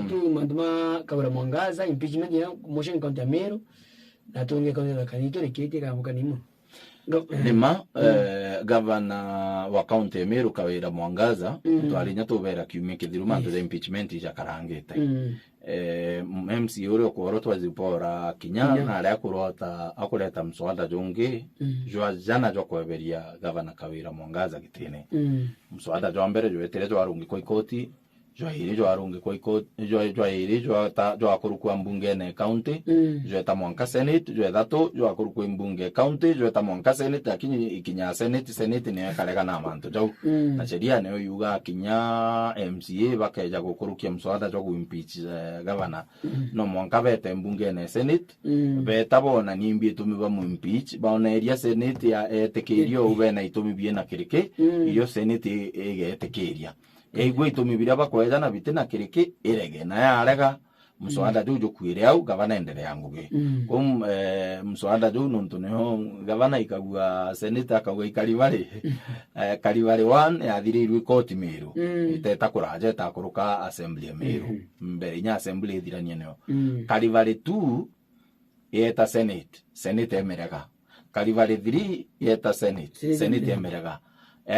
tu manduma kabla mwangaza impeachment ya motion county Meru na tunge county la kanito lekete kama kanimo nima gavana wa county Meru kawira mwangaza twalinya tubera kiumia kithiru mantu za impeachment ya karangite MC uri okorotwa zipora kinya na ari akureta mswada jungi jwa jana jwa kweberia gavana kawira mwangaza gitine mswada jwa mbere jwetere jwa rungi kwa ikoti jwa hiri jwa rungi kwa ikoti jwa hiri jwa kurukwa mbunge ne county jwa ta mwanka senate jwa thatu jwa kurukwa mbunge county jwa ta mwanka senate akinyi ikinya senate ne karega na mantu jau na sheria ne yuga kinya MCA bakeja gukurukia mswada jwa impeach gavana no mwanka bete mbunge ne senate beta bona nimbi itumi ba mu impeach baona area senate ya etekerio ube na itumi bie na kirike iyo senate egetekeria eigwe itumi bira bakweza na bitena kirike irege na yarega mswada juju kwire au gavana endele yanguge mswada juju nontoneho gavana ikagua senate akagua ikaribare karibare 1 yathirirwe court Meru iteta kuraje ta kuruka assembly Meru mbere nya assembly ithirania neo karibare 2 yeta senate emerega karibare 3 yeta senate emerega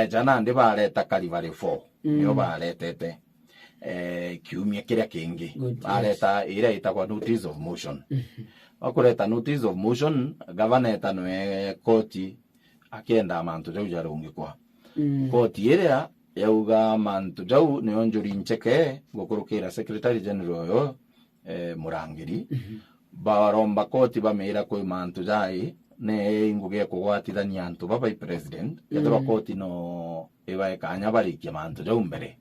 jana ndi bareta karibare 4 niyo baretete kiumia kiria kingi bareta ira itagwa notice of motion akureta notice of motion gavana etanwe koti akienda mantu jau jarungi kwa koti ira yauga mantu jau ne onjuri ncheke gokurukira secretary general yo Murangiri baromba koti bameira koi mantu jai ne inguge kugwatithania antu baba president yatwa koti no eba kanya barikia mantu jau mbere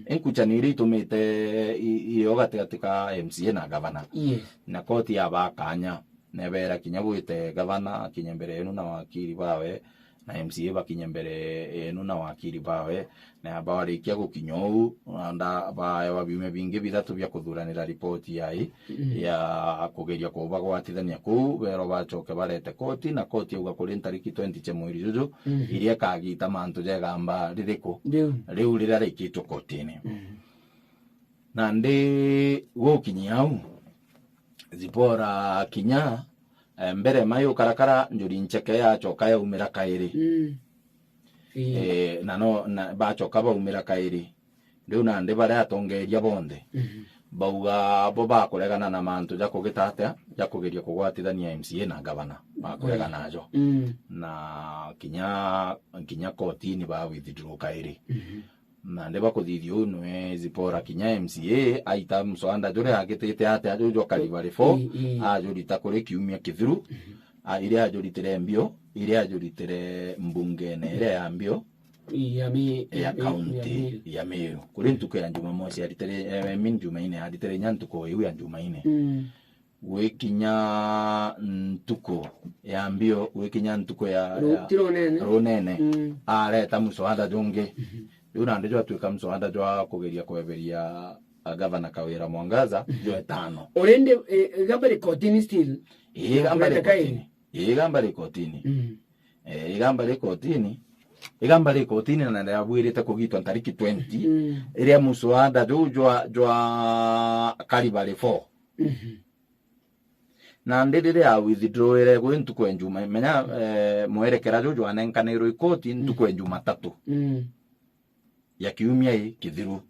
enkuchaniri tumite iyo gategatika MCA na gavana na koti ya bakanya nebera kinyabwite gavana kinyembere enu na wakiri bawe na MCA bakinya mbere enu na wakiri bawe na bawarikia gukinyou anda bae wabime bingi bithatu bya kuthuranira ripoti yai ya kugeria kuba gwatithania ku bero bachoke barete koti na koti uga kuri tariki 20 chemwiri juju iria kagita mantu jegamba ririko riu rira rikitwo kotini na ndi gukinyau zipora kinya mbere mayo karakara njuri ncheke ya choka ya umira kairi na bachoka ba umira kairi ndio na ndi bare atongeria bonde bauga bo bakuregana na mantu jakugitata jakugeria kugwatithania MCA na gavana bakuregana najo na kinya kotini ba withdraw kairi na ndeba kuthithio no zipora kinya MCA aita mswanda jore agitete ate ajo karibare 4 ajurita kuri kiumia kithiru ile ajuritere mbio ile ajuritere mbunge ne ile ambio ya county ya Meru kuri ntuko ya Jumamosi aritere Jumaine aritere nyantuko iwe ya Jumaine wekinya ntuko ya mbio wekinya ntuko ya ronene areta mswanda jonge yuna ndejo atuika mswanda jwa kugeria kweberia gavana Kawira Mwangaza jo 5 orende gambare kotini still igambare kotini na ndabwirite kugitwa tariki 20 iria mswanda jwa karibare 4 na ndedere a withdraw ere go ntuko enjuma menya mwerekera jo anenkanero ikoti ntuko enjuma 3 ya kiumia kithiru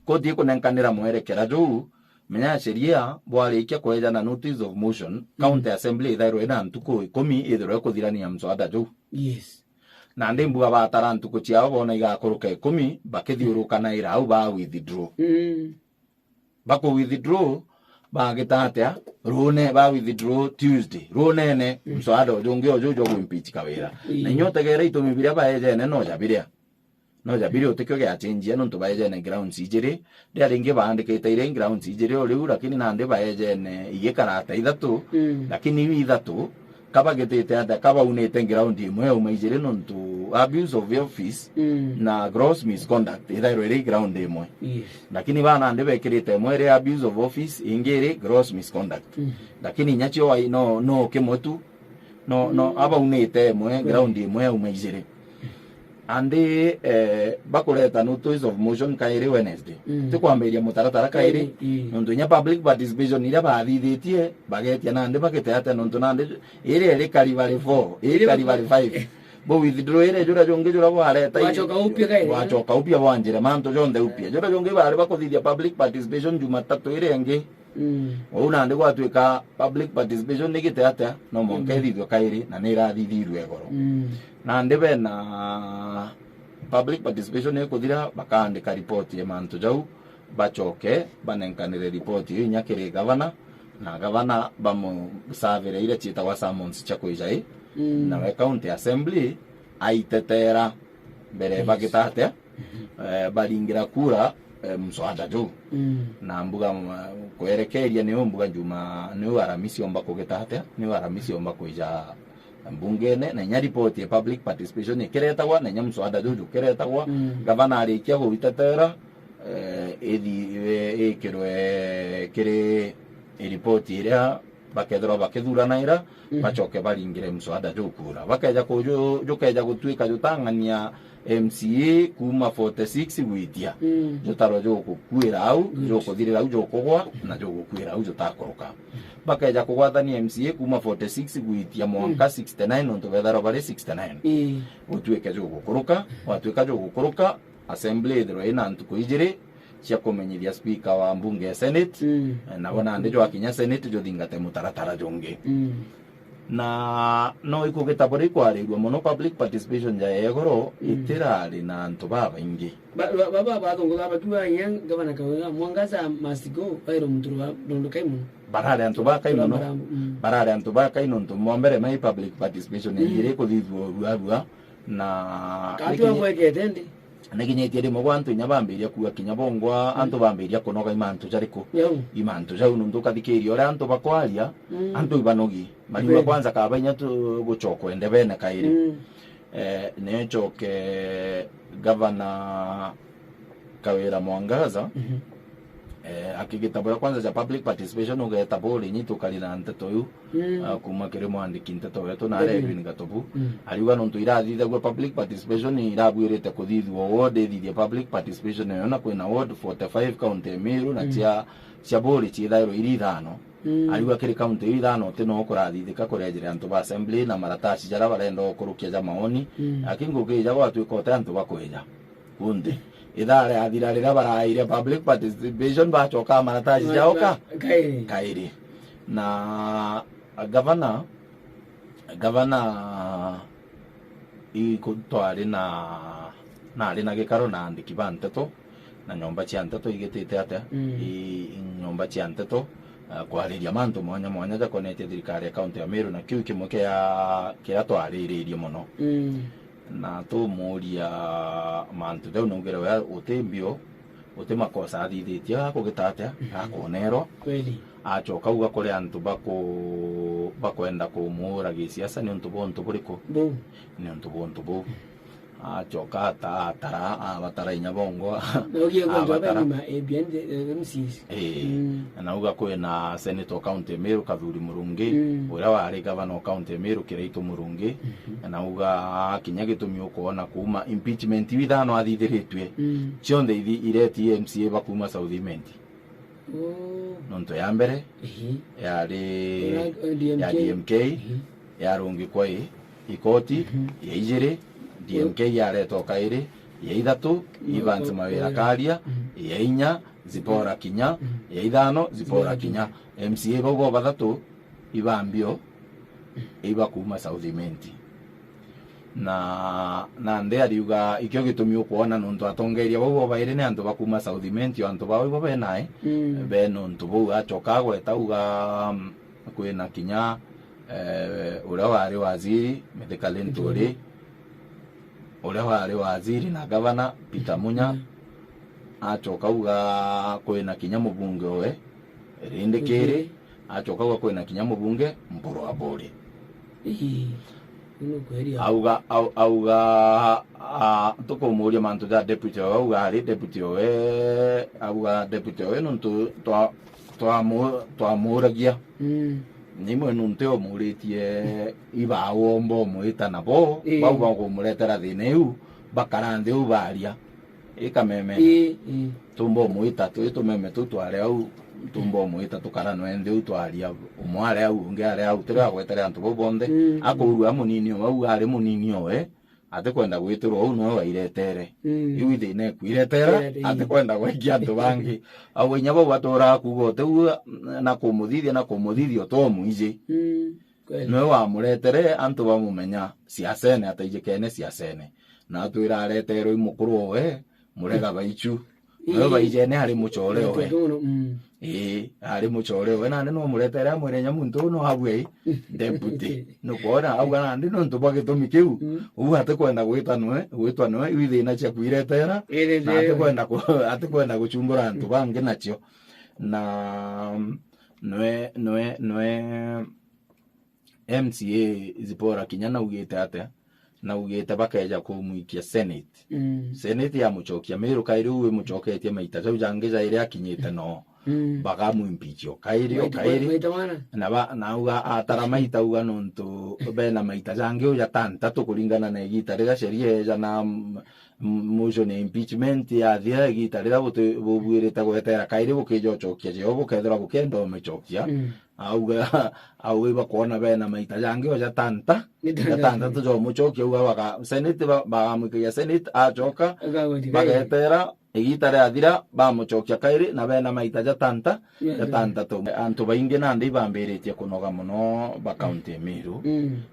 koti kunenkanira mwerekera jo menya sheria bwarikia kweja na notice of motion county assembly itharo ina ntuko 10 ithiro kuthirania mswada jo na ndimbu abatara ntuko ciao bona igakuruka 10 bakithiuruka na ira au ba withdraw bako withdraw bagitatea rone ba withdraw Tuesday ronene mswada jonge ojo jo impeach Kawira na nyotegera itumibiria baeje ne no jabirio tekyo ya change no to baeje ne ground sijere dia ringe baandikite ile ground sijere ole lakini nande baeje ne iye karata ithatu lakini wi ithatu kabagitite anda kaba unete ground imwe umaijere no to abuse of office na gross misconduct itharo ile ground imwe lakini bana ande bekirite imwe abuse of office ingere gross misconduct lakini nyacho wa no kemotu no aba unete imwe ground imwe umaijere andi bakureta notice of motion kairi Wednesday tikwambiria mutaratara kairi nontu nya public participation ira bathithitie bagetia nandi bagiteate nontu nandi iri karibari 4 iri karibari 5 bo withdraw ire jura jonge jura wareta wachoka upya wanjire manto jonde upya jura jonge bari bakuthithia public participation Jumatatu ire ngi nandi gwatuika public participation nigiteate no monke thithio kairi na nirathithirwe goro nandi bena public participation ikuthira bakaandika report ya mantu jau bachoke banenkanire report iyo nyakire governor na governor bamusavire ile chitagwa summons cha kuijai na we county assembly aitetera mbere bagitate baringira kura mswada jo na mbuga kwerekeria ni mbuga juma ni aramisi omba kugitate ni aramisi omba kuija mbungene na nya report ya public participation ikiretagwa na nya mswada jo kiretagwa gavana arikia guitetera ikirwe kire report iria bakethro bakithurana ira bachoke baringire mswada jo kura bakeja kujo jokeja gutwika jutangania MCA kuma 46 gwitia jotaro jo kukwira au jo kuthirira au jo kugwa na jo kukwira au jotakoroka bakeja kugwathania MCA kuma 46 gwitia mwanka 69 onto betharo bari 69 utwike jo gukuruka watwika jo gukuruka assembly thro ina ntuko ijire cia kumenyithia speaker wa mbunge ya senate na bona ndijo akinya senate jo thingate mutaratara jonge na no ikugetabori kwarirwa muno public participation ya egoro itirari na antu baba ingi baba batongola bakiwa yang gavana kawa Mwangaza masigo bairo muturu dondo kaimu barare antu baka ino barare antu baka ino ntu mwombere mai public participation yire ko thithwo ruarua na katwa mweke tende neginyetie rimo gwantu nyabambiria kuwa kinyabongwa antu bambiria kunoga imantu jariko imantu jau nundu kathikirio ora antu bakwaria antu ibanogi mariwa kwanza kabanya tu guchoko ende bene kairi nechoke governor Kawira Mwangaza akigitabura kwanza ja public participation ugetaburi nyitu kalina nteto yu kuma kire mwandiki nteto wetu na rebi ngatobu aliwa nontu irathithe gwa public participation irabwirite kuthithwo ward thithia public participation yona kwina ward 45 county Meru na cia bori chithairo irithano aliwa kire county irithano tino kurathithika kurejere antu ba assembly na marataci jara barenda okurukia ja maoni akingo kija gwatwika ote antu bakwija kunde idare adira rira baraire public participation bachoka marataci jaoka kairi na governor ikutwari na ari na gikaro na andiki banteto na nyomba cia nteto igitite ate nyomba cia nteto kwariria mantu mwanya mwanya jakonete thirikari ya county ya Meru na kiu kimwe kia twariririe muno na tumuria mantu deu nongere wa utembio utemakosa athithitia kugitate akonero kweli achoka uga kuri antu bakwenda kumura gisiasa ni untu bontu buriko ni untu bontu bo achoka tara abatara inyabongo nogie kwa baba ebiende MCs na uga kwena senator county Meru Kathuri Murungi ura wari governor county Meru Kiraitu Murungi na uga kinyagitumi ukona kuma impeachment withano athithiritwe cionde ireti MCA bakuma Southiment nonto ya mbere yari ya DMK yarungi kwa ikoti ya ijire DMK yareto kairi ya ithatu Evans Mawira Karia ya inya Zipora Kinya ya ithano Zipora Kinya MCA bogo bathatu ibambio iba kuma Southiment na nde ariuga ikyo gitumi ukuona nuntu atongeria bogo baire ne antu bakuma Southiment yo antu bawo benae be nuntu bo achoka gweta uga kwina Kinya ura wari waziri Medekalentori ule wari waziri na governor Peter Munya achoka uga kwina Kinya mubunge we rindikiri achoka uga kwina Kinya mubunge Mburu Abori auga tukumuria mantu ja deputy auga ari deputy we auga deputy we nuntu twamuragia nimwe nunte omuritie iba wombo muita nabo bauga kumuretera thina iu bakarande ubaria ikameme tumbo muita tu tumeme tu tware au tumbo muita tukarano ende utwaria umware au ngare au tira gwetera antu bobonde akurua munini au ari munini oe ate kwenda gwitirwo au no wairetere iwi thine kwiretera ate kwenda gwikia antu bangi au inyabo batora kugote na kumuthithia to muije no wa muretere antu bamumenya siasene ataije kene siasene na twira aretero imukuru we murega baichu no baijene hari muchore we ari muchore we na no muretere amurenya muntu no habwe deputy no kora au gana ndi no ntubage tomikiu ate kwenda gwitwa no iwi na cia kwiretera na ate kwenda guchumbura antu bangi nacio na noe MCA Zipora Kinyana ugite ate na ugite bakeja kumuikia Senate Senate ya muchokia Meru kairi uwe muchoketie maita jau jangiza ile akinyite no baga mu impeachio kairi na uga atara maita uga nonto bena maita jangi uja tanta to kulingana na igita rega sheria ya na motion impeachment ya thia igita rega bubwirita gwetera kairi bukijo chokia je obukethera bukendo mechokia au iba kuona bena maita jangi uja tanta to jo muchokia uga baga Senate baga mukia Senate achoka bagetera igitare athira bamuchokia kairi na bena maita ja tanta to antu baingi na ndi bambiritie kunoga muno ba county Meru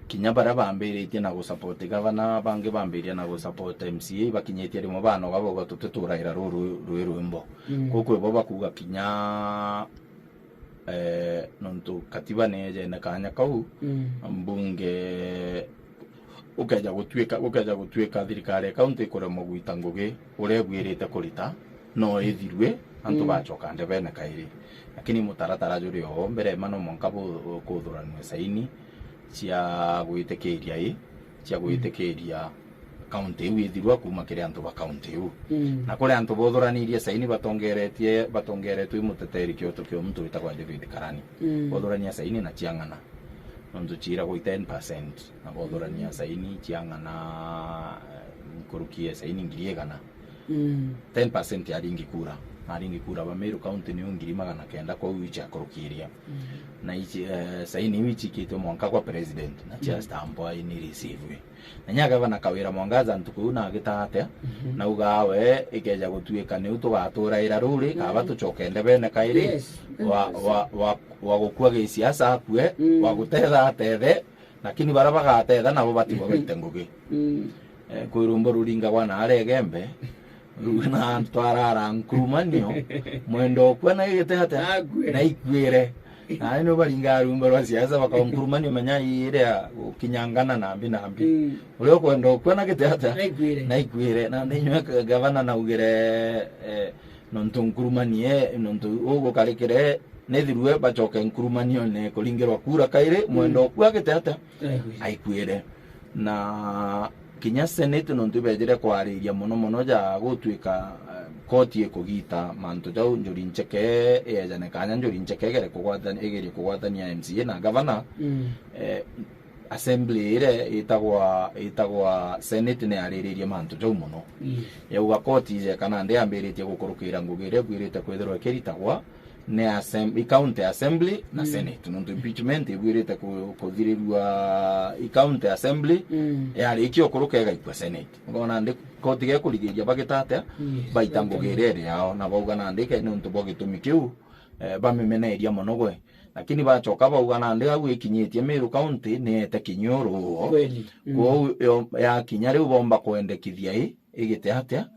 kinya bara bambiritie na go support governor bangi bambiria na go support MCA bakinyetie rimo bano gabo tuturaira rwimbo kokwe baba kuga kinya nontu katiba neje na kanya kau mbunge ukaja gutwika thirikari county kure mugwita ngugi urebwirite kurita no ithirwe antu bachoka ndebene kairi lakini mutaratara juri ho mbere mano monka kuthuranwe saini cia gwitikiria county withirwa kuma kire antu ba county na kule antu bothuranirie saini batongeretwe muteteri kyoto kyo mtu bitagwa David Karani bothurania saini na chiangana nondu chira go 10% na bothurania saini chiangana kurukie saini ngiriegana 10% aringi kura ba Meru county ni ngiri magana kenda kwa wicha kurukiria na ichi saini wichi kito mwanka kwa president na chia stampo ni receive na nyaga bana kawira Mwangaza ntuku na gitate na ugawe ikeja gutwika ni utugatura ira ruri kaba tuchokende bene kairi wa gukua gisiasa akwe wa gutetha tethe lakini barabaga tetha nabo batigo bitengugi kwirumbo ruringa wana aregembe na twarara nkurumanio mwendo kwa na gite hata na ikwire na no baringa rumbo rwa siasa bakonkurumanio menya ire kinyangana na mbi ule kwendo kwa na gite hata na ikwire na ndinywe gavana na ugire nontu nkurumanie nontu ugo karekere nethirwe bachoke nkurumanio ne kulingirwa kura kaire mwendo kwa gite hata aikwire na kinya Senate nontu bejire kwariria muno ja gutwika koti ekugita mantu jau njuri ncheke ejane kanya njuri ncheke gere kugwatania MCA na governor assembly ire itagwa Senate ne ariririe mantu jau muno yauga koti je kana ndi ambiritie gukurukira ngugire gwirite kwithirwa kiritagwa ne county assembly na Senate nontu impeachment igwirite kuthirirwa county assembly yari ikio kurukega ikwa Senate ngona ndi koti ge kurigiria bagitate baitangugirere yao na bauga na ndike nontu bogitumikiu bamimeneria muno gwe lakini bachoka bauga na ndi agu ikinyitie Meru county nete kinyoro go ya kinyari ubomba kwendekithia igite atia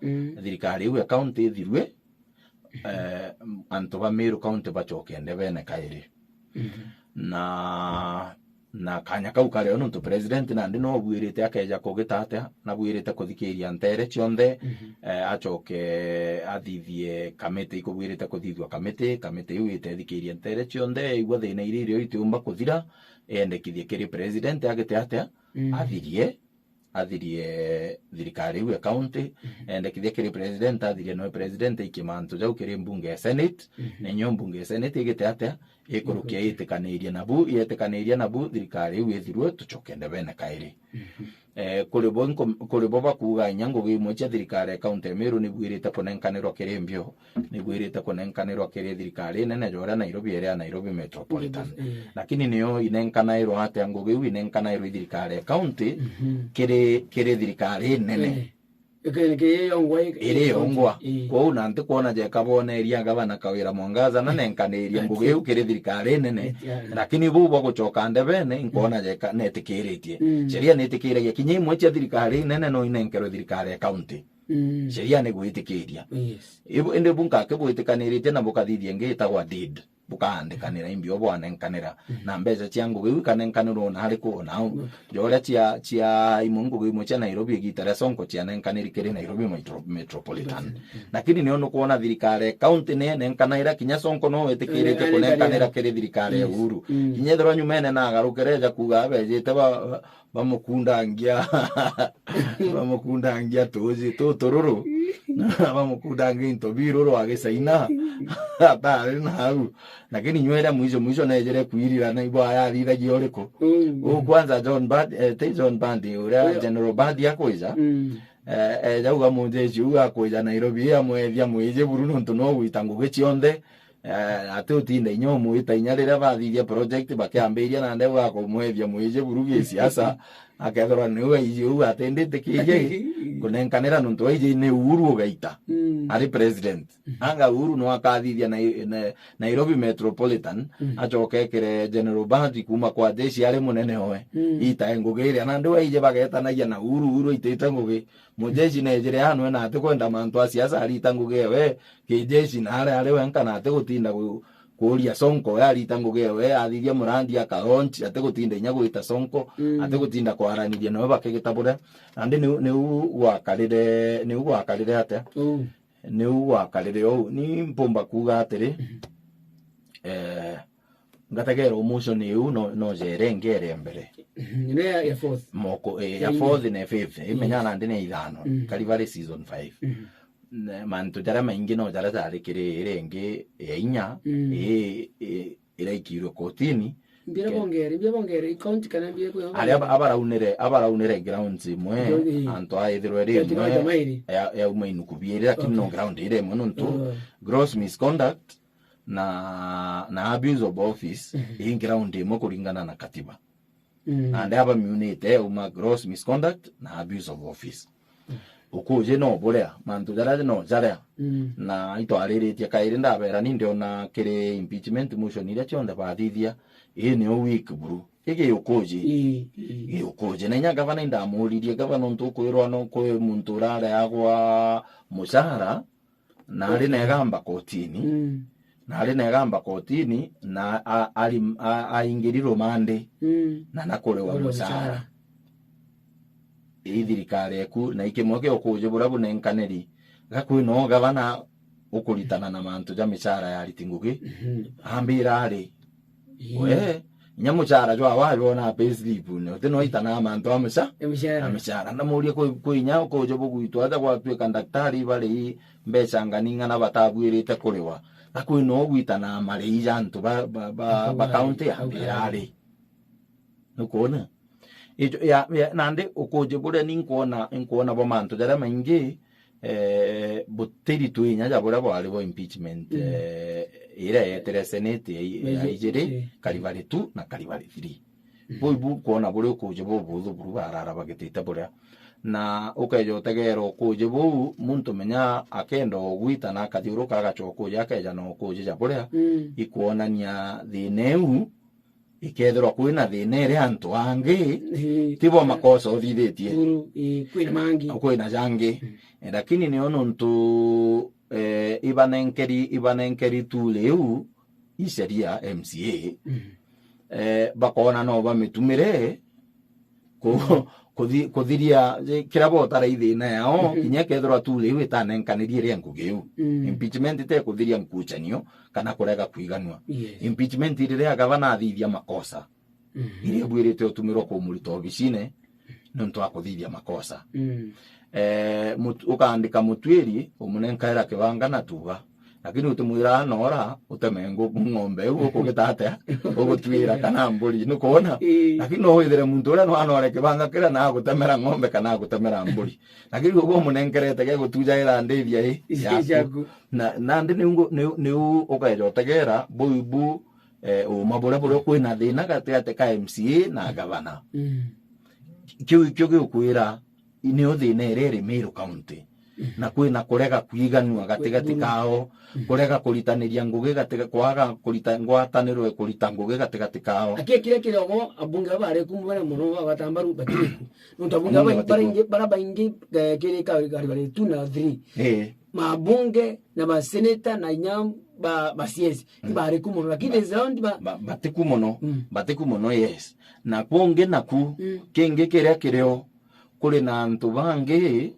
thirikari ya county ithirwe antu ba Meru county bachokende bene kairi na kanya kau kare nontu president na ndi no bwirite akeja kugitate na bwirite kuthikiria ntere chionde achoke athithie kamete ikubwirite kuthithwa kamete yuite thikiria ntere chionde igwa thina iririo itiumba kuthira endekithie kiri president agite athirie thirikari ya county endekithie kiri president athirie no president ikimantu jau kiri mbunge ya Senate na nyo mbunge ya Senate igite atia ikurukia yetekaniria nabu thirikari ithirwe tuchokende bene kairi kuri bo bakuga nyango gimo cha thirikari county Meru ni bwirite kunenkanirwa kirembio ni bwirite kunenkanirwa kiri thirikari nene jora Nairobi area Nairobi Metropolitan lakini niyo inenkanirwa ate ngo giu inenkanirwa thirikari county kiri thirikari nene ere ongwa kwa nante kuona je kabona eria gavana Kawira Mwangaza na nenkaneria ngugiu kiri thirikari nene lakini bu bagucoka ndebene nkuona je netikiritie sheria netikiragia kinyi mwe cha thirikari nene no inenkerwa thirikari county sheria ne gwitikiria ibo ende bunka ke gwitikanirite na bukathithia ngitagwa deed bukaandikanira imbio bwanenkanira na mbeca cia ngugiu kanenkanirwo na hariko na joria cia imungu gimo cha Nairobi gitara Sonko cia nenkaniri kiri Nairobi Metropolitan lakini ni ono kuona thirikari county ne nenkanira kinya Sonko no wetikirite kunenkanira kiri thirikari Uhuru kinyethero nyumene na agarukereja kuga abejete bamukundangia tuzi tororo bamukundangia intobiroro agisaina atari na hau lakini nywera mwisho na ejere kuirira na ibo aya thithagia uriko kwanza John Bandi ura General Bandi yakoiza jauga munjeshi uga koiza Nairobi amwethia mwije Buruno ntuno gwitangu gicionthe ate utinde nyomu itainyarira bathithia project bakiambiria na ndewa ko mwethia mwije Burugi siasa akethora niwe iyu atendete kije kunenkanira nuntu waije ni Uhuru gaita ari president anga Uhuru no akathithia na Nairobi Metropolitan achokekere General Bandi kuma kwa jeshi ari munene howe ita ngugire na ndewa ije bagetanagia na Uhuru itete ngugi mujeshi na ejere hanu na ate kwenda mantu siasa ari tanguge we kijeshi na ari wenkana ate gutinda kuria Sonko yari tangugewe athithia murandi akaonchi ate gutinda inya gwita Sonko ate gutinda kwaraniria no bakegitabura ande ni wakarire ate ni wakarire o ni mpomba kuga atiri ngategera umuco ni no jerengere mbere ni ya fourth moko ya fourth na fifth imenyana ndine ithano Kalivale season 5 mantu jara maingi no jara tari kiri renge inya iraikirwo kotini mbira bongere county kana mbira ko ali abaraunire grounds imwe anto aithirwe ri ya umainu kubirira kimno ground ire muno ntu gross misconduct na abuse of office in ground imwe kuringana na katiba and aba munite uma gross misconduct na abuse of office ukuje no borea mantu jara no jara na itwariritie kaire ndabera ni ndio na kire impeachment motion ira chonda bathithia ni o week buru ege ukuje na nya gavana ndamuririe gavana ntukwirwa no kwe muntu rara yagwa mushahara na ari negamba kotini na aingirirwo mande na nakorewa mushahara thirikari eku na ikimwake ukuje burabu nenkaneri gakwi no gavana ukuritana na mantu ja mishara ya ritingugi ambira ari we nyamuchara jwa wabona payslip no teno itana mantu amishara na murie ko inya ukuje bugwitwa kwa twe conductor bari mbeca nganinga na batabwirite kuriwa gakwi no gwitana mari jantu ba county ambira ari nukona ya nande ukuje bure ninkuona bo mantu jara maingi buteri tuinya jabura bwali bo impeachment ira yetere senate ya ijere Kalivale 2 na Kalivale 3 bu kuona bure ukuje bo buzu buru barara bagetita bure na ukejo tegero ukuje bo muntu menya akendo gwita na kathiuru kaga chokuja keja no ukuje jabure ikuonania thineu ikethirwa kwina thina iri antu angi tibo makosa uthithitie kwina jangi lakini ni ono ntu ibanenkeri tu leu isheria MCA bakona no bamitumire kuthiria kirabo tara ithina yao kinya kethirwa tu leu itanenkaniririe ria ngugiu impeachment te kuthiria nkuchanio kana kurega kuiganwa impeachment ire gavana athithia makosa ire bwirite utumirwo ku murito obicine nontu akuthithia makosa ukaandika mutwiri umunenkaira kibanga na tuba lakini utumwira nora utemengo ng'ombe uko gitate uko twira kana mburi nukuona lakini no withire muntu ura no anore kibanga kira na gutemera ng'ombe kana gutemera mburi lakini ugo munengerete ge gutujaira ndithia yaku na ndi ni ukaejo tegera buibu mabura bura kwina thina gate ka MCA na gavana kiu giukwira ni uthina irere Meru County na kwina kurega kwiganwa gatigati kao kurega kuritaniria ngugi gatigati kwaga kurita ngwataniro kurita ngugi gatigati kao akekire kirogo abunge bare kumwera muno batambaru batiku ntabunga barabaingi kire ka gari tuna 3 mabunge na maseneta na nyam ba CS bare kumuno lakini zaundi batiku muno yes na bonge naku kenge kire kireo kuri na antu bange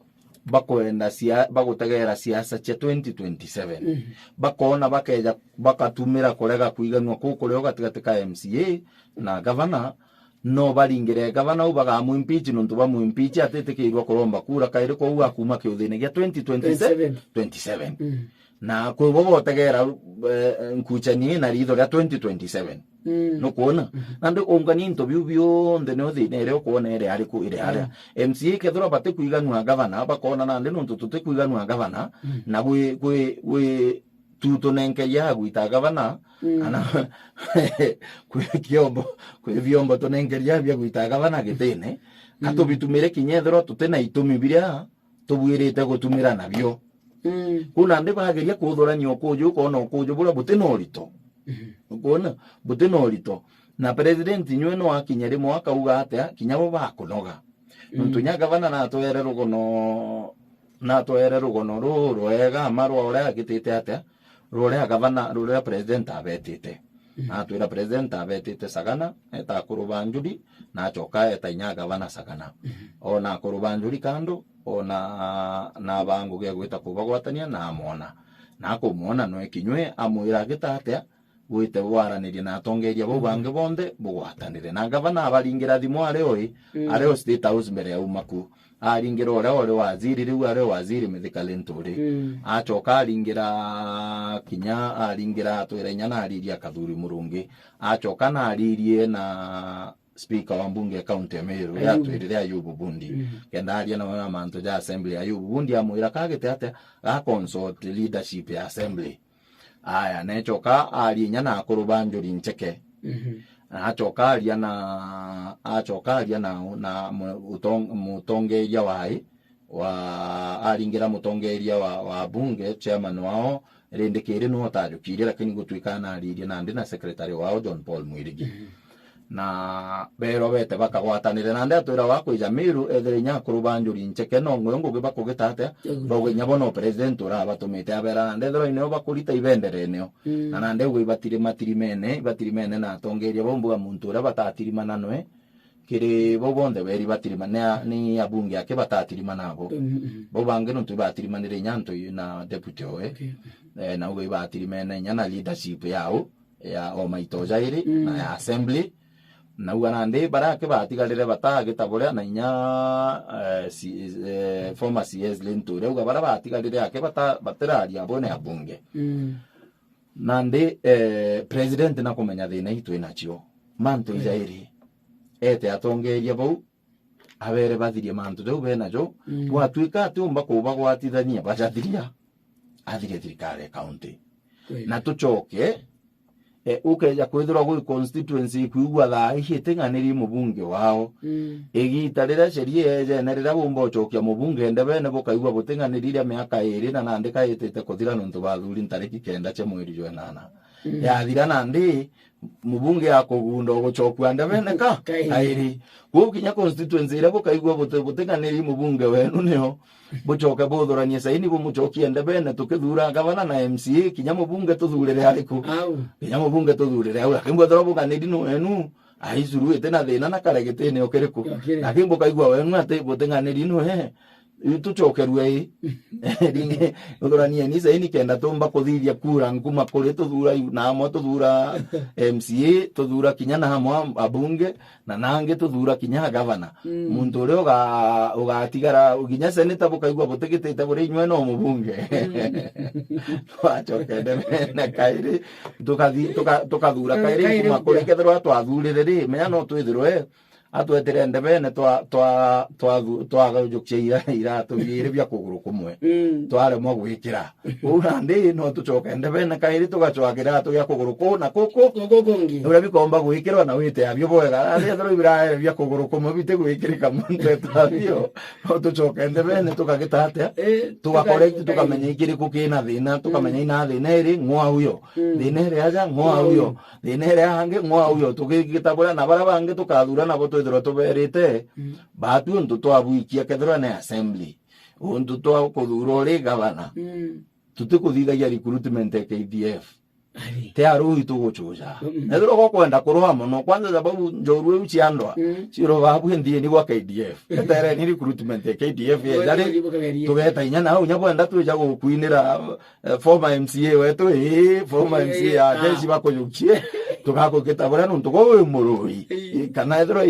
bakoenda bagutegera siasa cha 2027 bakona bakeja bakatumira kurega kwiganwa kukureo gatigati ka MCA na gavana no baringire gavana ubaga mu impeach nuntu ba mu impeach atetekirwa kuromba kura kaire ko uga kuma ki uthine ya 2027 na ko bobo tegera nkuchani na ritho ya 2027 no kuona nando ongani interview bio ndene uthine ere kuona ere ari ku ire ara MCA kethora bate kuiganwa gavana bakona na ndeno nuntu tute kuiganwa gavana na we tuto nenke ya guita gavana ana kwe vyombo to nenke ya bya guita gavana gitene ato bitumire kinyethero tutena itumi biria tubwirite gutumira nabyo kuna ndi bageria kuthorania okujo kona okujo bura butenorito ukona butenorito na president nywe no akinyere mwaka uga atia kinyabo bakunoga ntunya gavana na toere rugono rwega marwa ore agitite atia rore gavana rore president abetite atwira president abetite Sagana eta kurubanjuri na choka eta nya gavana Sagana ona kurubanjuri kando ona na bangu ge gwita kubagwatania na mona na kumona no ekinywe amwira gitate gwite waranirie na tongeria bo bange bonde bugwatanire na gavana abaringira thimo areo State House mbere ya umaku aringira ore waziri riu are waziri mithikale nturi achoka aringira kinya aringira twirenya na ariria Kathuri Murungi achoka na aririe na speaker wa mbunge county ya Meru ya twirire Ayubu Bundi kenda aria na manto ja assembly Ayubu Bundi amwira kagete ate ga consult leadership ya assembly aya nechoka arinya na kurubanjuri ncheke achoka aria na mutongeria wa aringira mutongeria wa bunge chairman wao rendekere no tajukire lakini gutwikana ariria na ndi na secretary wao John Paul Mwirigi na bero bete bakagwatanire na nda twira wako ija Meru ethere nya kurubanjuri ncheke no ngo gibakugitate boge nyabono president ura batumite abera ndethero ine bakurita ibendere eneo na nde gwe batirimene na tongeria bombu muntu ura batatirimana noe kire bobonde beri batirimana ni abunge ake batatirimana abo bobange no tubatirimane nyanto na deputy oe na gwe batirimene nyana leadership yao ya omaitojairi na ya assembly na uganande barake batigalire batagitabure na nya former CS Lenture uga bara batigalire ake bateraria bone abunge nande president na kumenya thina itu inacho manto ijairi ete atongeria bau abere bathirie manto deu bena jo gwatwika tumba kuba gwatithania bajathiria athire thirikari county na tuchoke ukeja kwithira gwi constituency kuigwa thaa ihite nganiri mubunge wao igita rira sheria eje na rira bombo chokia mubunge ndebe ne bokaigwa butenganirire miaka 2 na nandika yitete kuthira nuntu bathuri ntariki 9 cha mweri jwenana ya thira nandi mubunge yako gundo guchokwa ndebe ne ka kairi gukinya constituency ire bokaigwa butenganiri mubunge wenu neo buchoka bothoranie saini bumuchokia ndebe ne tukithura gavana na MCA kinya mubunge tuthurire ariku kinya mubunge tuthurire au akimbo throbo kanedi no enu aizuru ete na thina na karegete ne okeriku akimbo kaigwa wenu ate butenganiri no tucokerwe ringi uthurania ni sai ni kenda tumba kuthithia kura nkuma kuri tuthura na mo tuthura MCA tuthura kinya na hamwe abunge na nange tuthura kinya governor muntu uri ugatigara uginya senator bukaigwa butigitite buri inywe no mubunge twacokende na kairi tukathura kairi kuma kuri kethirwa twathurire ri menya no twithirwe atwetere ndebene twagajukia ira tugire bya kuguru kumwe tware mo gwikira urande no tucoke ndebene kairi tugacwagira tugya kuguru ko na koko ura bikomba gwikirwa na wite abyo boega ari thoro ibira bya kuguru kumwe bite gwikirika muntu tabio no tucoke ndebene tukagitata tugakorect tukamenya ikiri kukina thina tukamenya ina thina iri ngwa huyo thina iri aja ngwa huyo thina iri hange ngwa huyo tugigitabura na barabange tukathura na boto ithiro tuberete batu ntu twabuikia kethira na assembly untu twa kuthuro ri gavana tutikuthithagia recruitment ya KDF te aru tuguchuja nethiro go kwenda kurwa muno kwanza sababu njorwe uchiandwa chiro babu ndie ni gwa KDF etere ni recruitment ya KDF ya jari tugeta inya na unya kwenda tuja gukuinira former MCA wetu former MCA ya jeshi bakoyukie tugakukitabura nuntu go murui kana ethiro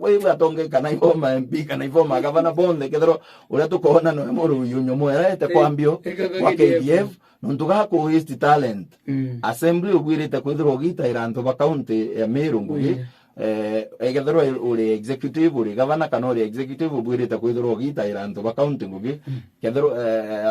we batonge kana former MP kana former governor bonde kethiro uria tukona no murui unyo mwerete kwambio kwa KDF nuntu gako waste talent assembly ugwirite kwithirwo gita iranto ba county ya Meru ngugi egethirwo uri executive uri governor kana uri executive ugwirite kwithirwo gita iranto ba county ngugi kethirwo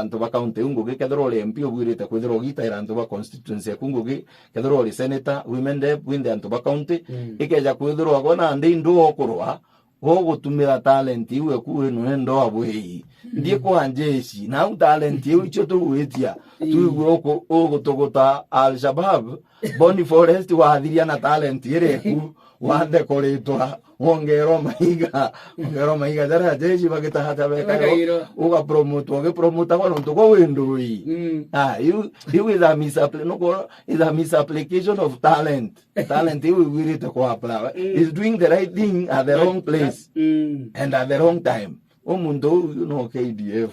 anto ba county ngugi kethirwo uri MP ugwirite kwithirwo gita iranto ba constituency ngugi kethirwo uri senator women rep winde anto ba county ikeja kwithirwo gona ndi ndu okurwa gutumira talent iwe kuwe no ndo abwei ndie kwa njeshi na talent iwe icho tuwitia tuigwe ogutugota Al-Shabaab Boni Forest wathiria na talent ireku wande koritwa ngero maiga dara jeshi bagitahata beka uga promote kwa ntu go windui you is a misapplication of talent you will it ko apply is doing the right thing at the wrong place and at the wrong time omuntu no KDF